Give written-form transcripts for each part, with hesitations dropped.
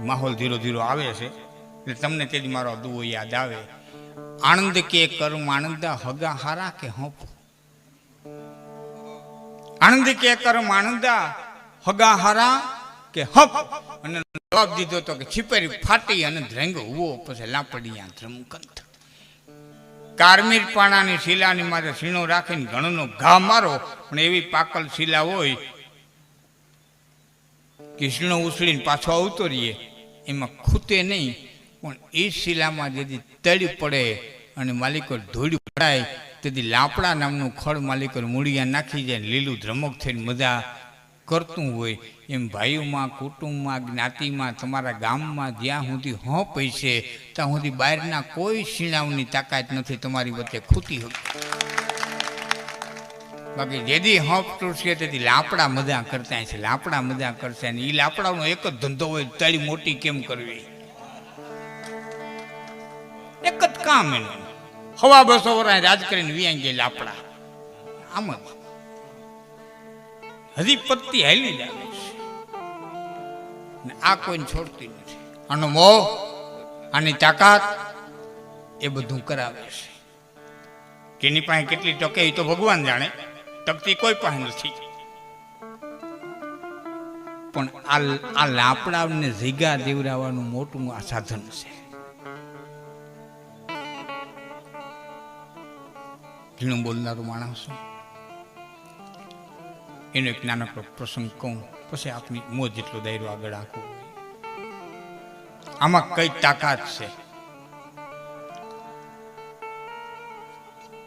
માહોલ ધીરો ધીરો આવે છે એટલે તમને તે જ મારો દુઓ યાદ આવે. આનંદ કે કરું આનંદા હગા હારા કે હોપ. આનંદ કે કરું આનંદા હગા હારા કે હપ. અને જવાબ દીધો તો કે છીપેરી ફાટી અને ધ્રેંગ ઉવો પછી લાપડિયા ધ્રમકંથ. કારમીર પાણાની શિલાની માથે સીણો રાખીને ઘણનો ઘા મારો પણ એવી પાકલ શિલા હોય કે શીણો ઉછળીને પાછો આવતો રહીએ એમાં ખૂતે નહીં. પણ એ શિલામાં જેથી તળી પડે અને માલિકો ધોળી પડાય તેથી લાપડા નામનું ખડ માલિકો મૂળિયા નાખી જાય લીલું ધ્રમક થઈને મજા કરતું હોય એમ ભાઈઓમાં કુટુંબમાં જ્ઞાતિમાં તમારા ગામમાં જ્યાં સુધી હોપ છે ત્યાં સુધી બહારના કોઈ શીણાવની તાકાત નથી તમારી વચ્ચે ખૂતી હોય. બાકી જેથી હોપ તૂટશે તેથી લાપડા મજા કરતા છે. લાપડા મજા કરશે ને એ લાપડાનો એક જ ધંધો હોય તાળી મોટી કેમ કરવી. એક જ કામ એનું હવા 200 વર્ષ રાજ કરીને વિયાઈ ગયા લાપડા આમ જ હજી પત્તી હાલી જ આવે છે ને આ કોઈને છોડતી નથી. આનો મોહ આની તાકાત એ બધું કરાવે છે. કેની પાસે કેટલી ટકે એ તો ભગવાન જાણે, ટકતી કોઈ પાસે નથી. પણ આ લાપડાને જીગા દેવરાવાનું મોટું આ સાધન છે. ઘીણું બોલનારો માણસ એનો એક નાનકડો પ્રસંગ કહું પછી આપની મોજ જેટલો દાયરો આગળ આખો. આમાં કઈ તાકાત છે.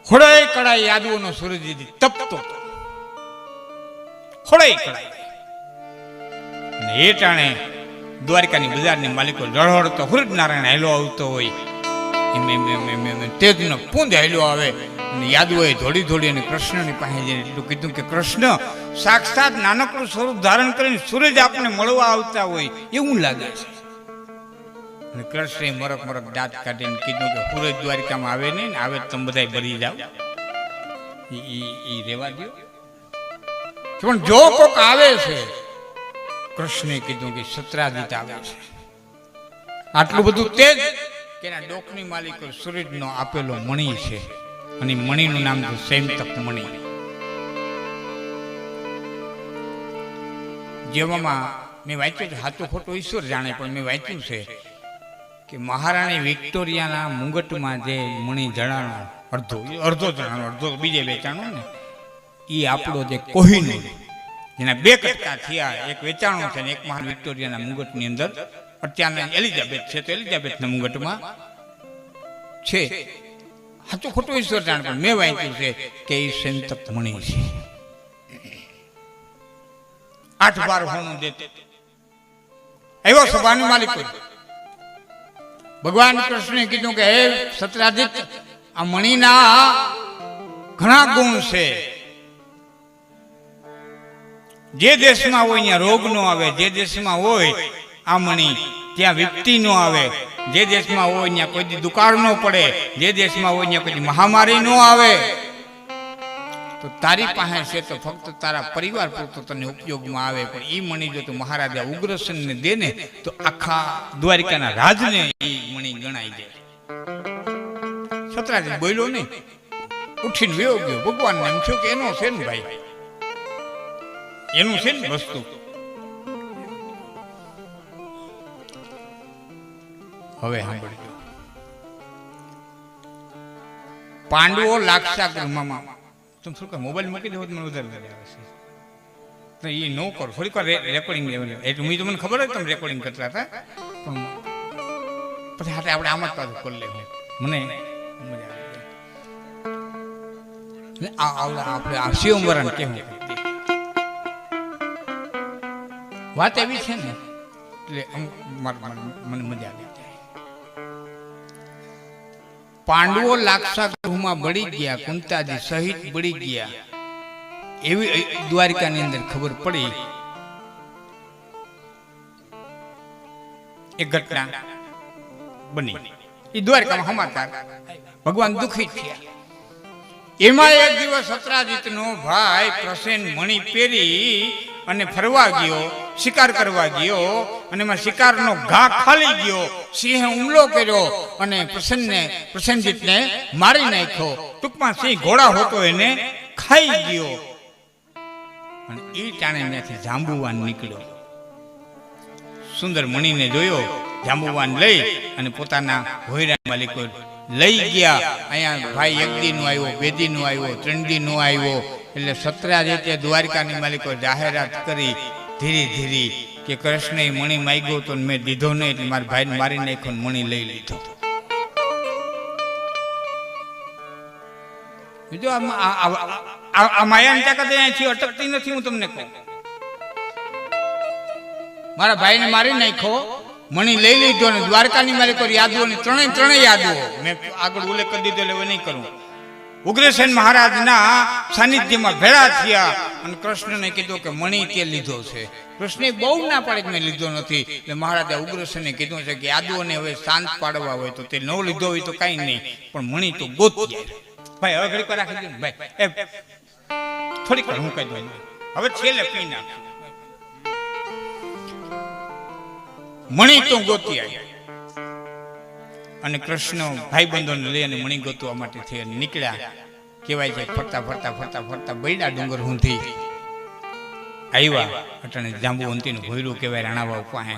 હોળાઈ કળાઈ યાદવોનો સૂરજ તપતો હોળાઈ કળાઈ અને એ ટાણે દ્વારકાની બજારની માલિકો લડહડતો સૂરજનારાયણ હાલો આવતો હોય એમ તેજનો પૂંજ હાલો આવે અને યાદવોએ ધોડી ધોડી અને કૃષ્ણની પાસે જઈને એટલું કીધું કે કૃષ્ણ સાક્ષાત નાનકડું સ્વરૂપ ધારણ કરીને સૂરજ આપણને મળવા આવતા હોય એવું લાગે છે. અને કૃષ્ણે મરક મરક દાંત કાઢીને કીધું કે સૂરજ દ્વારિકામાં આવે નહીં ને આવે તમે બધા ભરી જાવ એ રેવા દો. પણ જો કોક આવે છે કૃષ્ણે કીધું કે સત્રાજીત આવે છે. આટલું બધું તેજ કે એના ડોકની માલિકો સૂરજનો આપેલો મણી છે અને મણીનું નામ છે સૈમતક મણી. જેવામાં મેં વાંચ્યું છે, સાચું ખોટું ઈશ્વર જાણે, પણ મેં વાંચ્યું છે કે મહારાણી વિક્ટોરિયાના મુંગટમાં જે મણી જણાનો અડધો જણાનો અડધો બીજે વેચાણો ને એ આપણો જે કોહિનૂર જેના 2 કટકા થયા, એક વેચાણો છે ને એક મહારાણી વિક્ટોરિયાના મુંગટની અંદર અત્યારના એલિઝાબેથ છે તો એલિઝાબેથના મુંગટમાં છે. સાચું ખોટું ઈશ્વર જાણે, પણ મેં વાંચ્યું છે કે એ સૈમતક મણી છે. 8-12 હોનું દેતે આવ્યો સભાની માલિકો. ભગવાન કૃષ્ણે કીધું કે હે સત્રાજીત, આ મણીના ઘણા ગુણ છે. જે દેશમાં હોય ત્યાં રોગ નો આવે, જે દેશમાં હોય આ મણી ત્યાં વિપત્તિ નો આવે, જે દેશમાં હોય ત્યાં કોઈ દુકાળ ન પડે, જે દેશમાં હોય ત્યાં કોઈ મહામારી ન આવે. તો તારી પાસે છે તો ફક્ત તારા પરિવાર પૂરતો તને ઉપયોગમાં આવે. પણ એ મણી જો તું મહારાજા ઉગ્રસેનને દે ને તો આખા દ્વારિકાના રાજને એ મણી ગણાઈ જાય. સત્રાજી બોલ્યો નહીં, ઉઠીને વેયો ગયો. ભગવાનને એમ થયું કે એનો છે ને ભાઈ, એનું છે ને વસ્તુ. હવે સાંભળજો. પાંડવો લાક્ષા ગૃહમાં તમે શું કહો મોબાઈલ મૂકી દેવો મને વધારે આવે છે તો એ ન કરો. થોડીક વાર રેકોર્ડિંગ લેવાનું એટલે હું તો મને ખબર હોય તમે રેકોર્ડિંગ કરતા હતા, પણ પછી હાથે આપણે આમ જ પાછું કરી લેવું. મને મજા આવે. આપણે આ શિવમરાને કેવું વાત એવી છે ને એટલે મને મજા આવી જાય. પાંડવો લાક્ષા ગૃહમાં બળી ગયા, કુંતાજી સહિત બળી ગયા એવી દ્વારિકાની અંદર ખબર પડી. એક ઘટના બની એ દ્વારકામાં સમાચાર. ભગવાન દુખી થયા. એમાં એક દિવસ સત્રાજીતનો ભાઈ પ્રસેન મણી પહેરી અને ફરવા ગયો શિકાર કરવા ગયો અને એમાં શિકારનો ઘા ખાલી ગયો, સિંહે હુમલો કર્યો અને પ્રસન્નજીતને મારી નાખ્યો. ટૂંકમાં સિંહ ઘોડા હોતો એને ખાઈ ગયો. અને એ ટાણે ત્યાંથી જાંબુવાન નીકળ્યો. સુંદર મણીને જોયો, જાંબુવાન લઈ અને પોતાના હોયરા માલિકો લઈ ગયા. અહીંયા ભાઈ એક દી નો આવ્યો, બે દી નો આવ્યો, 3 દી નો આવ્યો. એટલે સત્રાજીતે દ્વારકાની માલિકો જાહેરાત કરી ધીરે ધીરે કે કૃષ્ણએ મણી માંગ્યો તો મેં દીધો નહીં, એટલે મારા ભાઈને મારી નાખ્યો, મણી લઈ લીધો. બીજો આ માયાની તાકાત અહીંયાથી અટકતી નથી. હું તમને કહું, મારા ભાઈને મારી નાખ્યો, મણી લઈ લીધો અને દ્વારકાની માલિકો યાદવોની ત્રણેય યાદવો મેં આગળ ઉલ્લેખ કરી દીધો, એટલે નહીં કરું. ઉગ્રસેન મહારાજના સાનિધ્યમાં ભેળા થયા અને કૃષ્ણને કીધું કે મણી તે લીધો છે. કૃષ્ણે બહુ ના પાડે કે મેં લીધો નથી. એટલે મહારાજે ઉગ્રસેનને કીધું છે કે યાદવોને હવે શાંત પાડવા હોય તો તે ન લીધો હોય તો કાંઈ નહીં, પણ મણી તો ગોતી ભાઈ. હવે ઘડીક રાખી દઉં ભાઈ, થોડીક વાર હું કહી દઉં, હવે છેલ્લે પી નાખ. મણી તો ગોતી આવી અને કૃષ્ણ ભાઈબંધોને લઈ અને મણી ગોતવા માટે થઈ અને નીકળ્યા. કહેવાય છે ફરતા ફરતા ફરતા ફરતા બૈડા ડુંગર ઊંધી આવ્યા. અટાણે જાંબુવંતીનું ભોયરું કહેવાય રાણાવાવ પાસે.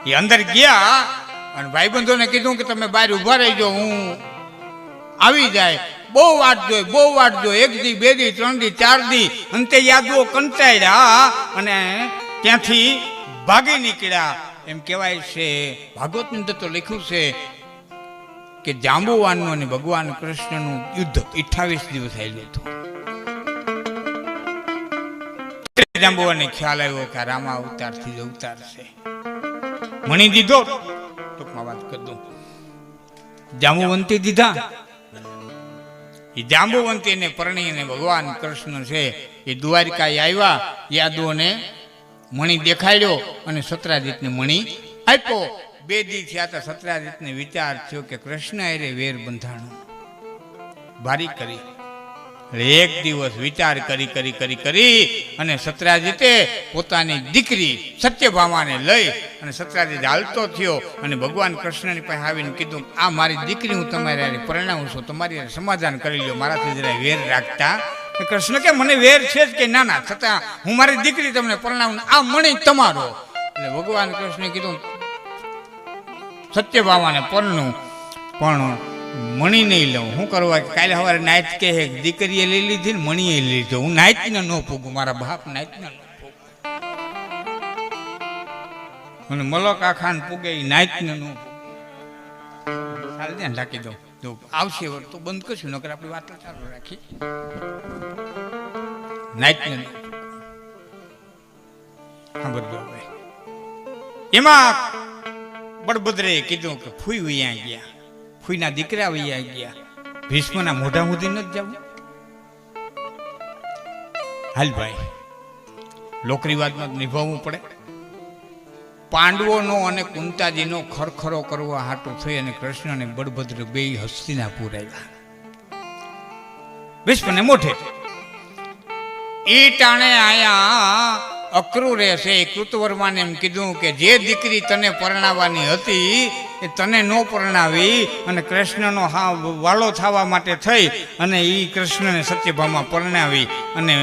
એ અંદર ગયા અને ભાઈબંધોને કીધું કે તમે બહાર ઊભા રહીજો, હું આવી જાય. બહુ વાટ જોઈ 1 દી 2 દી 3 દી 4 દી. અંતે યાદવો કંટાળ્યા અને ત્યાંથી ભાગી નીકળ્યા. એમ કહેવાય છે, ભાગવતની અંદર તો લખ્યું છે કે જાંબુવાનનું અને ભગવાન કૃષ્ણનું યુદ્ધ 28 દિવસ થયેલું હતું. જાંબુવાનને ખ્યાલ આવ્યો કે રામા અવતારથી જ અવતાર છે. મણી દીધો, ટૂંકમાં વાત કરી દઉં, જાંબુવંતી દીધા. એ જાંબુવંતીને પરણીને ભગવાન કૃષ્ણ છે એ દ્વારકા આવ્યા. યાદવોને મણી દેખાડ્યો અને સત્રાજીતને મણી આપ્યો. 2 દી થયા હતા. સત્રાજીતને વિચાર થયો કે કૃષ્ણ અરે વેર બંધાણો ભારી કરી. એક દિવસ વિચાર કરી અને સત્રાજીતે પોતાની દીકરી સત્યભામાને લઈ અને સત્રાજીત હાલતો થયો અને ભગવાન કૃષ્ણની પાસે આવીને કીધું, આ મારી દીકરી હું તમારી હારે પરણાવું છું, તમારી સમાધાન કરી લ્યો, મારાથી જરા વેર રાખતા. કૃષ્ણ કે મને વેર છે જ કે ના, છતાં હું મારી દીકરી તમને પરણાવું, આ મણી તમારો. એટલે ભગવાન કૃષ્ણે કીધું સત્યભામાને પરણું, પણ મણી નહીં લઉં. શું કરવા? કાલે સવારે નાયત કહે દીકરીએ લઈ લીધી ને મણીએ લઈ લીધો. હું નાયતને ન પૂગું, મારા બાપ નાયતને ન પૂગું. અને મલક આખાન પૂગે એ નાયતને ન પૂગું. સારું ધ્યાન રાખી દઉં, જો આવશે તો બંધ કરશું, નકર આપણી વાતો ચાલુ રાખી. નાયતને હા બધું. એમાં બળભદ્રએ કીધું કે ફૂઈ વૈયા ગયા, ફૂઈના દીકરા વૈયા ગયા, ભીષ્મના મોઢા સુધી નથી જવું. હાલ ભાઈ, લોકરીવાદમાં નિભાવવું પડે. પાંડવોનો અને કુંતાજીનો ખરખરો કરવા હાટો થઈ અને કૃષ્ણ અને બળભદ્ર બે હસ્તિનાપુર આવ્યા. ભીષ્મને મોઢે એ ટાણે આયા અક્રૂરે છે કૃતવર્માને એમ કીધું કે જે દીકરી તને પરણાવવાની હતી એ તને ન પરણાવી અને કૃષ્ણનો હા વાલો થવા માટે થઈ અને એ કૃષ્ણને સત્યભામા પરણાવી અને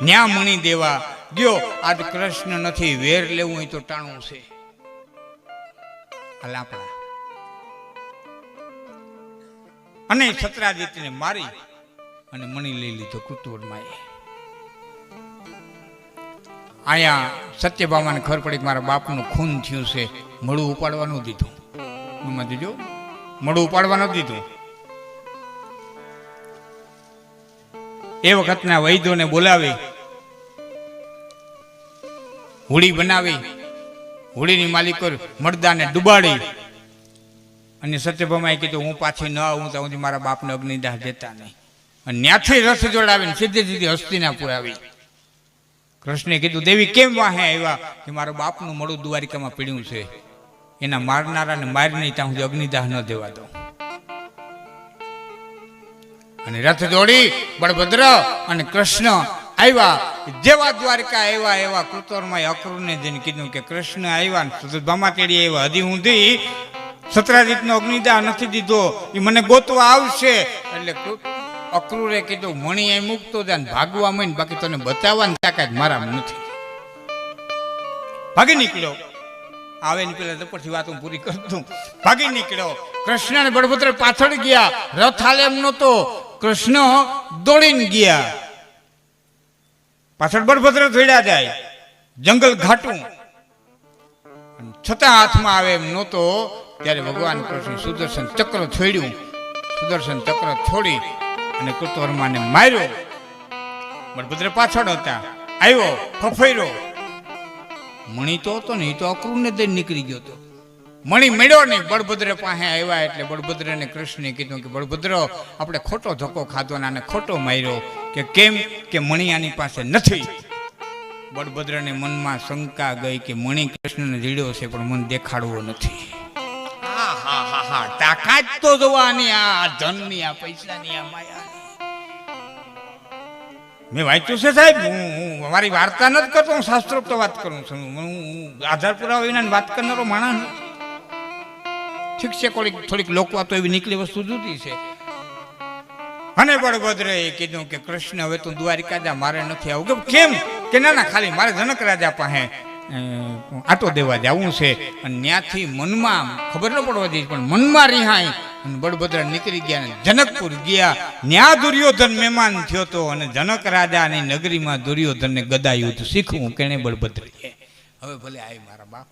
ન્યા મણી દેવા ગયો. આજ કૃષ્ણ નથી, વેર લેવું હોય તો ટાણું છે. લાપડા અને સત્રાજીતને મારી અને મણી લઈ લીધો કૃતવર્માએ. અહીંયા સત્યભામાને ખબર પડી કે મારા બાપનું ખૂન થયું છે, મળું ઉપાડવાનું દીધું. એમાં દીધું મળું ઉપાડવાનું દીધું. એ વખતના વૈદ્યોને બોલાવી હોળી બનાવી, હોળીની માલિકો મરદાને ડુબાડી અને સત્યભામાએ કીધું હું પાછી ન આવું તો મારા બાપને અગ્નિદાહ દેતા નહીં. અને ત્યાંથી રથ જોડાવીને સીધી હસ્તિનાપુર આવી. કૃષ્ણે કીધું દેવી કેમ વાહે આવ્યા? કે મારા બાપનું મળું દ્વારિકામાં પીડ્યું છે, એના મારનારાને મારી નહીં ત્યાં સુધી અગ્નિદાહ ન દેવા દો. અને રથ દોડી બળભદ્ર અને કૃષ્ણ આવ્યા, જેવા દ્વારકા આવ્યા એવા કૃતોરમાં અક્રૂરને જઈને કીધું કે કૃષ્ણ આવ્યા ને સુદામા તેડી આવ્યા, હજી ઊંધી સત્રાજીતનો અગ્નિદાહ નથી દીધો, એ મને ગોતવા આવશે. એટલે અક્રૂરે કીધું મણી એ મૂકતો જાય ને ભાગવા માંડ, બાકી તને બચાવવાની તાકાત મારામાં નથી. ભાગી નીકળ્યો. આવે ને પેલા દપડથી વાત હું પૂરી કરી દઉં. ભાગી નીકળ્યો. કૃષ્ણ અને બળભદ્ર પાછળ ગયા. રથ હાલે એમ નહોતો, કૃષ્ણ દોડીને ગયા. પાછળ બળભદ્ર દોડ્યા જાય. જંગલ ઘાટું, છતાં હાથમાં આવે એમ નહોતો. ત્યારે ભગવાન કૃષ્ણ સુદર્શન ચક્ર છોડ્યું. સુદર્શન ચક્ર છોડી અને કૃતવર્માને માર્યો. બળભદ્ર પાછળ હતા. આવ્યો, ફફેર્યો. મણી તો હતો ને, એ તો અક્રૂરને દઈને નીકળી ગયો હતો. મણી મળ્યો નહીં. બળભદ્ર પાસે આવ્યા એટલે બળભદ્રને કૃષ્ણે કીધું કે બળભદ્ર, આપણે ખોટો ધક્કો ખાધો અને ખોટો માર્યો. કે કેમ? કે મણી આની પાસે નથી. બળભદ્રને મનમાં શંકા ગઈ કે મણી કૃષ્ણને જીડ્યો છે પણ મને દેખાડવો નથી. હા હા હા હા, તાકાત તો જોવાની, આ ધનની, આ પૈસાની, આ માયાની. મેં વાંચ્યું છે સાહેબ, હું અમારી વાર્તા નથી કરતો, હું શાસ્ત્રોક્ત વાત કરું છું. હું આધાર પુરાવા વિના વાત કરનારો માણસ. ઠીક છે, થોડીક લોકવાતો એવી નીકળી વસ્તુ જુદી છે. અને બળભદ્રએ કીધું કે કૃષ્ણ હવે તું દ્વારિકા જા, મારે નથી આવું. કેમ? કે ના ના, ખાલી મારે જનક રાજા પાસે આટો દેવા જવું છે. અને ત્યાંથી મનમાં ખબર ન પડવા દઈ પણ મનમાં રિહાય. અને બળભદ્ર નીકળી ગયા ને જનકપુર ગયા. ન્યા દુર્યોધન મહેમાન થયો હતો અને જનક રાજાની નગરીમાં દુર્યોધનને ગદા યુદ્ધ શીખવું કેને બળભદ્રએ. હવે ભલે આવી મારા બાપ,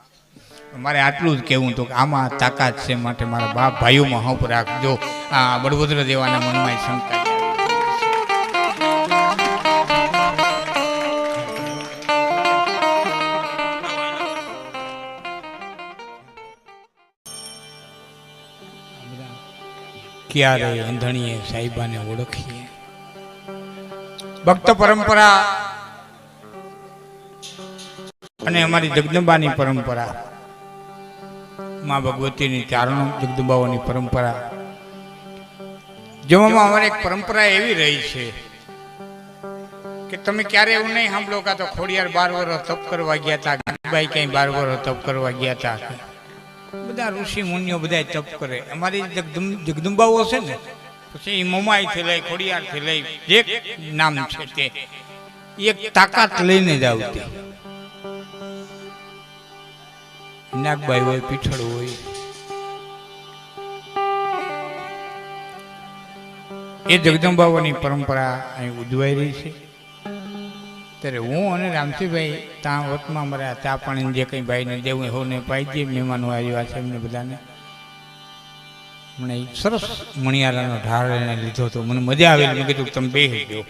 મારે આટલું જ કહેવું હતું કે આમાં તાકાત છે, માટે મારા બાપ ભાઈઓમાં હપ રાખજો. આ બળભદ્ર દેવાના મનમાં શંકા. ક્યારે અંધણીએ સાહેબાને ઓળખીએ. ભક્ત પરંપરા અને અમારી જગદંબાની પરંપરા, માં ભગવતીની ચારણો જગદંબાઓની પરંપરા, જેમાં અમારી એક પરંપરા એવી રહી છે કે તમે ક્યારે એવું નહીં સાંભળો કે તો ખોડિયાર 12 વર્ષ તપ કરવા ગયા હતા, ગાંધીબાઈ ક્યાંય 12 વર્ષ તપ કરવા ગયા હતા. બધા ઋષિ મુનિઓ બધા તપ કરે. અમારી જગદંબાઓ છે ને, પછી મોમાઈ થી લઈ ખોડિયાર થી લઈ જે નામ છે તે એક તાકાત લઈને જ આવતી. નાગબાઈ હોય, પીઠળ હોય, એ જગદંબાઓની પરંપરા અહીં ઉજવાઈ રહી છે. ત્યારે હું અને રામસિંહભાઈ ત્યાં વતમાં મારા ચા પાણી જે કંઈ ભાઈને દેવું હોને પાઈ દઈએ. મહેમાનો આવ્યા છે એમને બધાને મને સરસ મણિયારાનો ઢાળ એને લીધો હતો. મને મજા આવી. મેં કીધું તમે બેસી ગયો.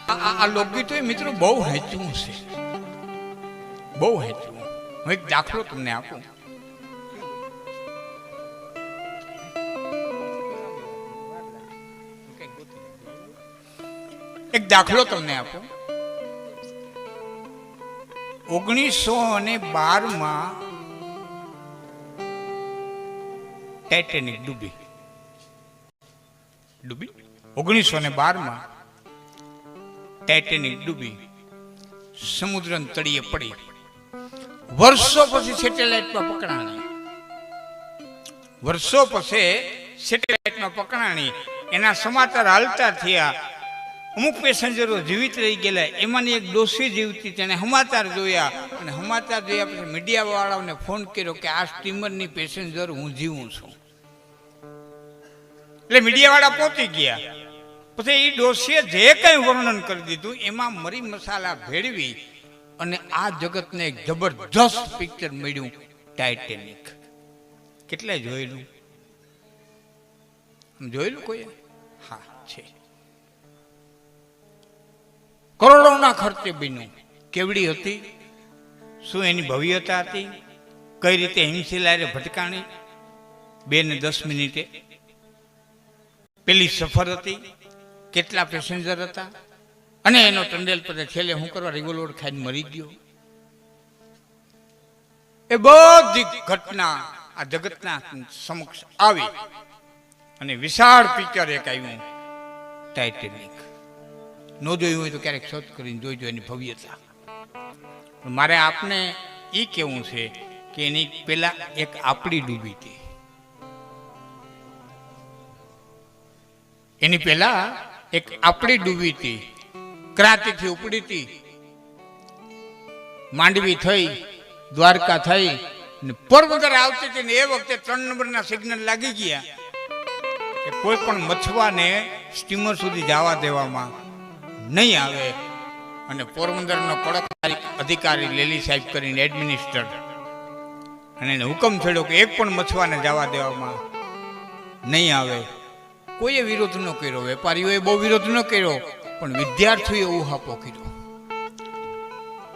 આ લોકગીતો મિત્રો બહુ હેંચવું છે, બહુ હેંચવું. હું એક દાખલો તમને આપું. એક દાખલો તમને આપું. 1912 ટાઇટેનિક ડૂબી. 1912 ટાઇટેનિક ડૂબી, સમુદ્ર તળિયે પડી. વર્ષો પછી સેટેલાઇટમાં પકડાણી. વર્ષો પછી સેટેલાઇટમાં પકડાણી. એના સમાચાર હાલતા થયા. અમુક પેસેન્જરો જીવિત રહી ગયેલા. એમાંની એક ડોસી જીવતી, તેને સમાચાર જોયા અને સમાચાર જોયા પછી મીડિયા વાળાઓને ફોન કર્યો કે આ સ્ટીમરની પેસેન્જર હું જીવું છું. એટલે મીડિયા વાળા પહોંચી ગયા. પછી એ ડોસીએ જે કંઈ વર્ણન કરી દીધું એમાં મરી મસાલા ભેળવી અને આ જગતને એક જબરજસ્ત પિક્ચર મળ્યું, ટાઇટેનિક. કેટલાય જોયેલું? જોયેલું કોઈ? હા છે. કરોડોના ખર્ચે બન્યું. કેવડી હતી, શું એની ભવ્યતા હતી, કઈ રીતે હિમશિલારે ભટકાણી 2 ને 10 મિનિટે, પેલી સફર હતી, કેટલા પેસેન્જર હતા, અને એનો ટંડેલ પર છેલ્લે શું કરવા રિવોલ્વર ખાઈને મરી ગયો. એ બધી ઘટના આ જગતના સમક્ષ આવી અને વિશાળ પિક્ચર એક આવ્યું, ટાઇટેનિક. ન જોયું હોય તો ક્યારેક સર્ચ કરીને જોઈજો એની ભવ્યતા. મારે આપને એ કહેવું છે કે એની પેલા એક આપણી ડૂબી હતી, એની પેલા એક આપણી ડૂબી હતી, ક્રાંતિથી ઉપડી હતી, માંડવી થઈ, દ્વારકા થઈ, પોરબંદર આવતી હતી ને એ વખતે 3 નંબરના સિગ્નલ લાગી ગયા કે કોઈ પણ મછવાને સ્ટીમર સુધી જવા દેવામાં નહીં આવે. અને પોરબંદરનો કડક અધિકારી લેલી સાહેબ કરીને એડમિનિસ્ટર, અને એને હુકમ થયો કે એક પણ મછવાને જવા દેવામાં નહીં આવે. કોઈએ વિરોધ ન કર્યો, વેપારીઓએ બહુ વિરોધ ન કર્યો, પણ વિદ્યાર્થીઓએ ઉહાપો કર્યો.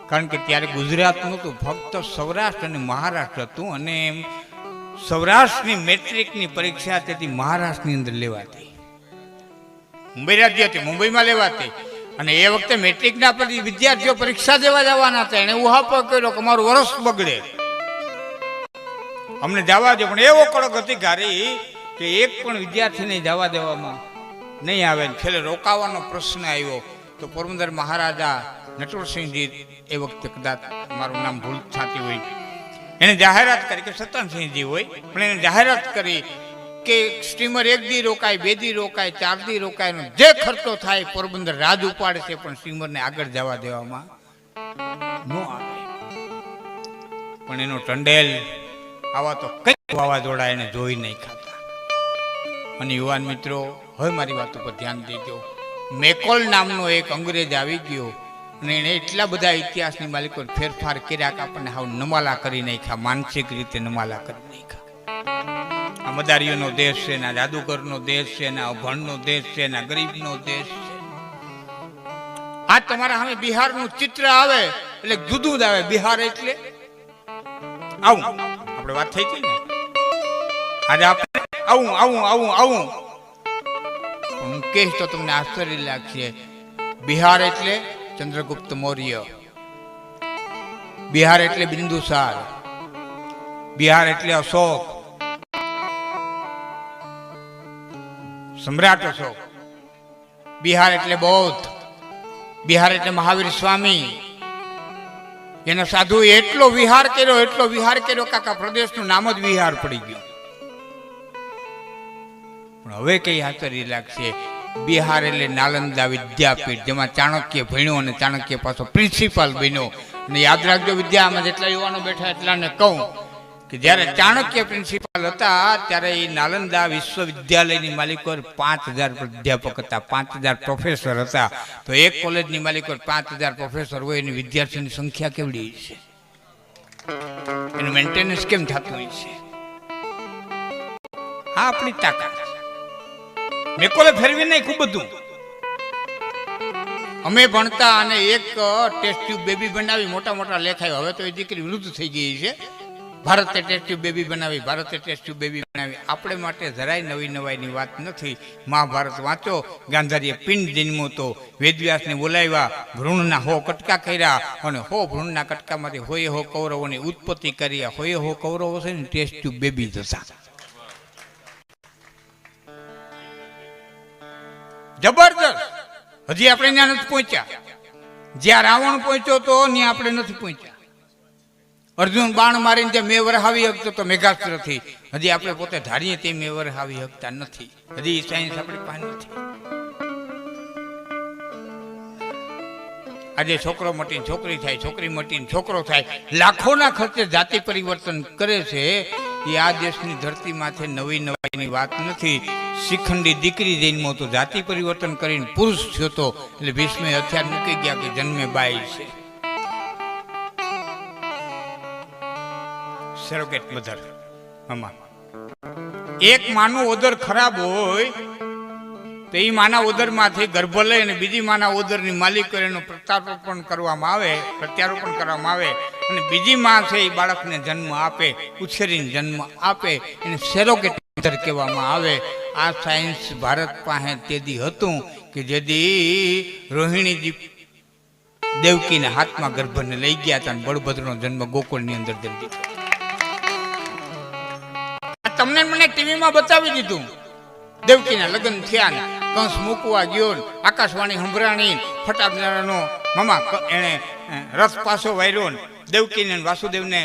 કારણ કે ત્યારે ગુજરાત નહોતું, ફક્ત સૌરાષ્ટ્ર અને મહારાષ્ટ્ર હતું. અને સૌરાષ્ટ્રની મેટ્રિકની પરીક્ષા તેથી મહારાષ્ટ્રની અંદર લેવાતી, મુંબઈ રાજ્ય હતી, મુંબઈમાં લેવાતી. અને એ વખતે મેટ્રિકના પછી વિદ્યાર્થીઓ પરીક્ષા દેવા જવાના હતા. એને ઉહાપો કર્યો કે મારું વર્ષ બગડે, અમને જવા દે. પણ એવો કડક અધિકારી કે એક પણ વિદ્યાર્થીને જવા દેવામાં નહીં આવે. છેલ્લે રોકાવાનો પ્રશ્ન આવ્યો તો પોરબંદર મહારાજા નટવરસિંહજી, એ વખતે કદાચ મારું નામ ભૂલ થતી હોય, એને જાહેરાત કરી કે સતનસિંહજી હોય, પણ એને જાહેરાત કરી કે સ્ટીમર 1 દી રોકાય, 2 દી રોકાય, 4 દી રોકાય, જે ખર્ચો થાય પોરબંદર રાજ ઉપાડે છે, પણ સ્ટીમરને આગળ જવા દેવામાં ન આવે. પણ એનો ટંડેલ આવા તો કઈ વાવાઝોડા એને જોઈ નહીં ખાતા. અને યુવાન મિત્રો, હવે મારી વાત ઉપર ધ્યાન દેજો. મેકોલ નામનો એક અંગ્રેજ આવી ગયો અને એને એટલા બધા ઇતિહાસની માલિકો ફેરફાર કર્યા કે આપણને હાવ નમાલા કરી નાખ્યા, માનસિક રીતે નમાલા કરી નાખ્યા. આ મદારીઓનો દેશ છે, ના જાદુગરનો દેશ છે, ના અભણનો દેશ છે, ના ગરીબનો દેશ છે. આ તમારા સામે બિહારનું ચિત્ર આવે એટલે જુદું જ આવે. બિહાર એટલે આવું, આપણે વાત થઈ હતી ને, આજે આપણે આવું આવું આવું આવું. હું કહીશ તો તમને આશ્ચર્ય લાગશે. બિહાર એટલે ચંદ્રગુપ્ત મૌર્ય, બિહાર એટલે બિંદુસાર, બિહાર એટલે અશોક, સમ્રાટ અશોક, બિહાર એટલે બૌદ્ધ, બિહાર એટલે મહાવીર સ્વામી. એનો સાધુ એટલો વિહાર કર્યો કાકા પ્રદેશનું નામ જ વિહાર પડી ગયું. પણ હવે કઈ આશ્ચર્ય લાગશે. બિહાર એટલે નાલંદા વિદ્યાપીઠ, જેમાં ચાણક્ય ભણ્યો અને ચાણક્ય પાછો પ્રિન્સિપાલ બન્યો. અને યાદ રાખજો, વિદ્યામાં જેટલા યુવાનો બેઠા એટલાને કહું કે જ્યારે ચાણક્ય પ્રિન્સિપાલ હતા ત્યારે એ નાલંદા વિશ્વવિદ્યાલયની માલિકો 5000 અધ્યાપક હતા, 5000 પ્રોફેસર હતા. તો એક કોલેજની માલિકો 5000 પ્રોફેસર હોય, એની વિદ્યાર્થીઓની સંખ્યા કેવડી છે, એનું મેન્ટેનન્સ કેમ થતું હોય છે? હા, આપણી તાકાત. મેકોલે ફેરવી નહીં ખૂબ બધું. અમે ભણતા અને એક ટેસ્ટ ટ્યુબ બેબી બનાવી મોટા મોટા લેખાયો. હવે તો એ દીકરી વૃદ્ધ થઈ ગઈ છે. ભારતે ટેસ્ટ ટ્યુબ બેબી બનાવી, ભારતે ટેસ્ટ ટ્યુબ બેબી બનાવી. આપણે માટે જરાય નવી નવાઈની વાત નથી. મહાભારત વાંચો, ગાંધારીએ પિંડ જન્મો તો વેદવ્યાસને બોલાવ્યા, ભ્રૂણના 100 કટકા કર્યા અને 100 ભ્રૂણના કટકામાંથી હોએ હો કૌરવોની ઉત્પત્તિ કરી. હોએ હો કૌરવો છે ને ટેસ્ટ ટ્યુબ બેબી હતા. જબરદસ્ત. હજી આપણે ત્યાં નથી પહોંચ્યા. જ્યાં રાવણ પહોંચ્યો તો ત્યાં આપણે નથી પહોંચ્યા. અર્જુન બાણ મારીને જે મેં વરહાવી શકતો તો મેઘાસ્ત્રથી, હજી આપણે પોતે ધારીએ તે મેં વરહાવી શકતા નથી. હજી સાયન્સ આપણી પાસે નથી. આજે છોકરો મટીને છોકરી થાય, છોકરી મટીને છોકરો થાય, લાખોના ખર્ચે જાતિ પરિવર્તન કરે છે. એ આ દેશની ધરતી માથે નવી નવાઈની વાત નથી. શિખંડી દીકરી જન્મો તો જાતિ પરિવર્તન કરીને પુરુષ થયો તો એટલે ભીષ્મે હથિયાર મૂકી ગયા કે જન્મે બાઈ છે. સેરોગેટ મધર. એક માનું ઓદર ખરાબ હોય તો એ માના ઓદરમાંથી ગર્ભ લઈ અને બીજી માના ઓદરની માલિકો એનું પ્રત્યારોપણ કરવામાં આવે અને બીજી માં છે એ બાળકને જન્મ આપે, ઉછેરીને જન્મ આપે, એને સેરોગેટ મધર કહેવામાં આવે. આ સાયન્સ ભારત પાસે તેદી હતું કે જેદી રોહિણીજી દેવકીના હાથમાં ગર્ભને લઈ ગયા હતા અને બળભદ્રનો જન્મ ગોકુળની અંદર કરી દીધો. તમને મને ટીવીમાં બતાવી દીધું. દેવકીના લગ્ન થયા કંસ મૂકવા ગયો, આકાશવાણી સંભળાણી, ફટાકડાનો મામા એને રથ પાછો વાર્યો, દેવકીને વાસુદેવને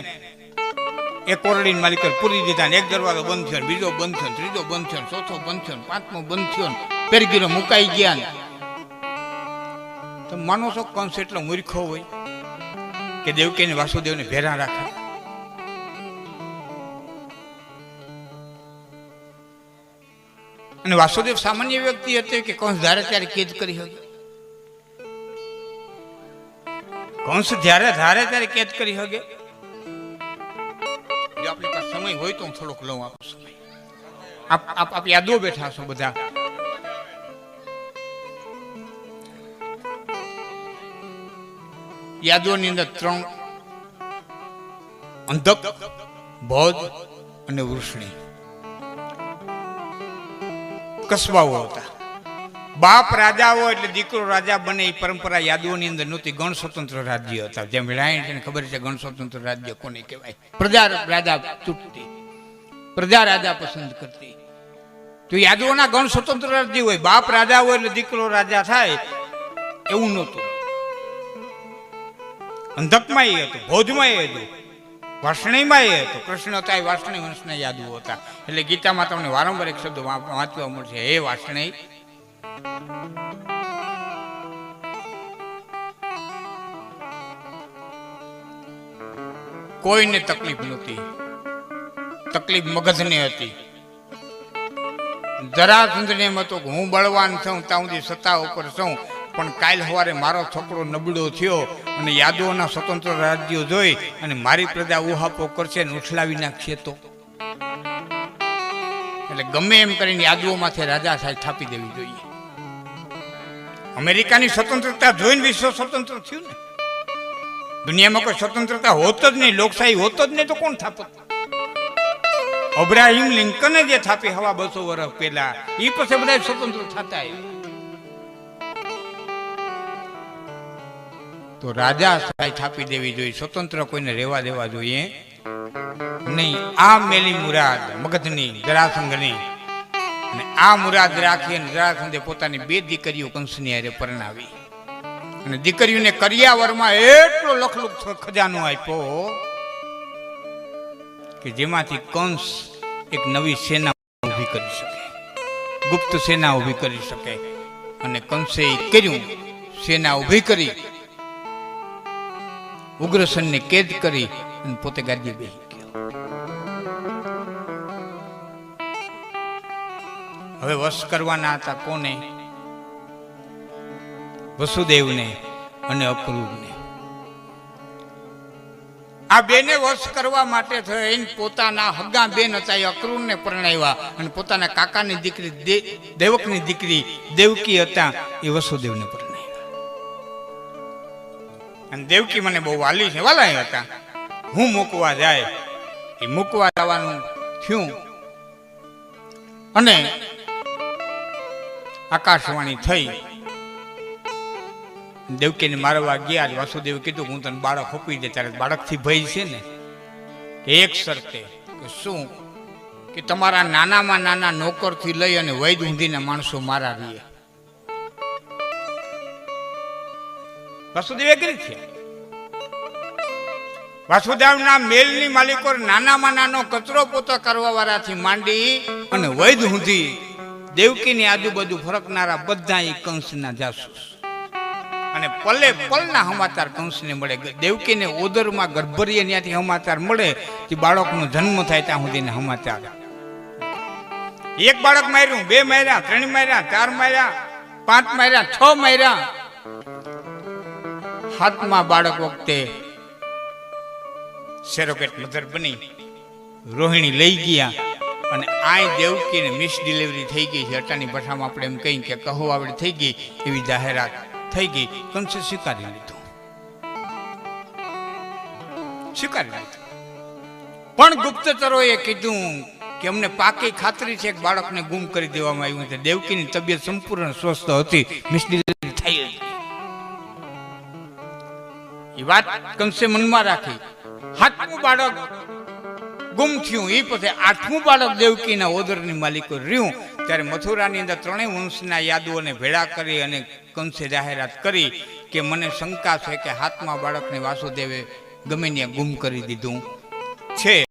એક ઓરડીને માલિક પૂરી દીધા. એક દરવાજો બંધ થયો, બીજો બંધ થયો, ત્રીજો બંધ થયો, ચોથો બંધ થયો, પાંચમો બંધ થયો, પેરગીરો મુકાઈ ગયા. તો માનો છો કંસ એટલો મૂર્ખો હોય કે દેવકીને વાસુદેવને ભેરા રાખે? અને વાસુદેવ સામાન્ય વ્યક્તિ હતો કે કંસ ધારે ત્યારે કેદ કરી શકે? કંસ જ્યારે ધારે ત્યારે કેદ કરી શકે? જો આપણી પાસે સમય હોય તો હું થોડોક લઉં આપો સમય. આપ યાદો બેઠા છો બધા. યાદોની અંદર 3 અંધક, ભોજ અને વૃષ્ણિ કસબાઓ હતા. બાપ રાજા હોય એટલે દીકરો રાજા બને એ પરંપરા યાદવોની અંદર નહોતી. ગણ સ્વતંત્ર રાજ્ય હતા. જેમ રાયણ ખબર છે ગણ સ્વતંત્ર રાજ્ય કોને કહેવાય? પ્રજા રાજા ચૂંટતી, પ્રજા રાજા પસંદ કરતી. તો યાદવોના ગણ સ્વતંત્ર રાજ્ય હોય, બાપ રાજા હોય એટલે દીકરો રાજા થાય એવું નહોતું. અંધકમાં એ હતું, ભોજમાં એ હતું, વાસણીમાં એ હતું. કૃષ્ણ હતા એ વાસણી વંશના યાદવો હતા. એટલે ગીતામાં તમને વારંવાર એક શબ્દ વાંચવા મળશે, હે વાસણી. કોઈને તકલીફ નહોતી, તકલીફ મગજને હતી. જરાસંધને એમ હતું કે હું બળવાન છું, ત્યાં સુધી સત્તા ઉપર છું, પણ કાલ સવારે મારો છોકરો નબળો થયો અને યાદવોના સ્વતંત્ર રાજ્યો જોઈ અને મારી પ્રજા ઉહાપો કરશે ને ઉછલાવી નાખશે તો. એટલે ગમે એમ કરીને યાદવોમાંથી રાજા સાહેબ થાપી દેવી જોઈએ. અમેરિકાની સ્વતંત્રતા જોઈને વિશ્વ સ્વતંત્ર થયું ને. દુનિયામાં કોઈ સ્વતંત્રતા હોત જ નહીં, લોકશાહી હોત જ નહીં તો કોણ થાપત? અબ્રાહિમ લિંકને જે થાપી હવા 200 વર્ષ પહેલા, એ પછી બધા સ્વતંત્ર થતા. તો રાજા સાહેબ થાપી દેવી જોઈએ, સ્વતંત્ર કોઈને રહેવા દેવા જોઈએ નહીં. આ મેલી મુરાદ મગધની, જરાસંઘની, અને આ મુરાદ રાખી અને જરાસંઘે પોતાની 2 દીકરીઓ કંસની હારે પરણાવી અને દીકરીઓને કરિયાવરમાં એટલો લખલુક ખજાનો આપ્યો કે જેમાંથી કંસ એક નવી સેના ઊભી કરી શકે, ગુપ્ત સેના ઊભી કરી શકે. અને કંસે કર્યું, સેના ઊભી કરી, ઉગ્રસેનને કેદ કરી અને પોતે ગાદીએ બેસી ગયો. હવે વશ કરવાના હતા કોને? વસુદેવને અને અક્રૂરને. આ બેને વશ કરવા માટે થઈને પોતાના હગા બેન હતા એ અક્રૂરને પરણાવ્યા અને પોતાના કાકાની દીકરી દેવકની દીકરી દેવકી હતા એ વસુદેવને પરણાવ્યા. અને દેવકી મને બહુ વાલી છે, વાલા હતા. હું મૂકવા જાય એ મૂકવા જવાનું થયું અને આકાશવાણી થઈ. દેવકીને મારવા ગયા. વાસુદેવ કીધું હું તને બાળક હોપી દે. ત્યારે બાળકથી ભય છે ને. એક શરતે કે શું? કે તમારા નાનામાં નાના નોકરથી લઈ અને વૈદ ઊંધીના માણસો મારા રહીએ. વાસુદેવ એગ્રી છે. વાસુદેવના મેલની માલિકો નાનામાં નાનો કચરો પોતો કરવા વાળાથી માંડી અને વૈદ ઊંધી દેવકીની આજુબાજુ ફરકનારા બધા એ કંસના જાસૂસ. અને પલે પલના સમાચાર કંસને મળે. દેવકીને ઓદરમાં ગર્ભરીએ ત્યાંથી સમાચાર મળે કે બાળકનો જન્મ થાય ત્યાં સુધીના સમાચાર. એક બાળક માર્યું, 2 માર્યા, 3 માર્યા, 4 માર્યા, 5 માર્યા, 6 માર્યા. 7મા બાળક વખતે સેરોગેટ મધર બની રોહિણી લઈ ગયા અને આ દેવકીને મિસ ડિલિવરી થઈ ગઈ છે. અટાની ભાષામાં આપણે એમ કહીએ કે કહો આવડે થઈ ગઈ એવી જાહેરાત થઈ ગઈ. કંસે સ્વીકારી લીધું, સ્વીકારી લીધું. પણ ગુપ્તચરોએ કીધું કે અમને પાકી ખાતરી છે કે બાળકને ગુમ કરી દેવામાં આવ્યું છે. દેવકીની તબિયત સંપૂર્ણ સ્વસ્થ હતી, મિસ ડિલિવરી થઈ હતી. એ વાત કંસે મનમાં રાખી. 7મું બાળક ગુમ થયું. એ પછી 8મું બાળક દેવકીના ઓદરની માલિકો રહ્યું. ત્યારે મથુરાની અંદર ત્રણેય વંશના યાદવોને ભેળા કરી અને કંસે જાહેરાત કરી કે મને શંકા છે કે હાથમાં બાળકને વાસુદેવે ગમે ત્યાં ગુમ કરી દીધું છે.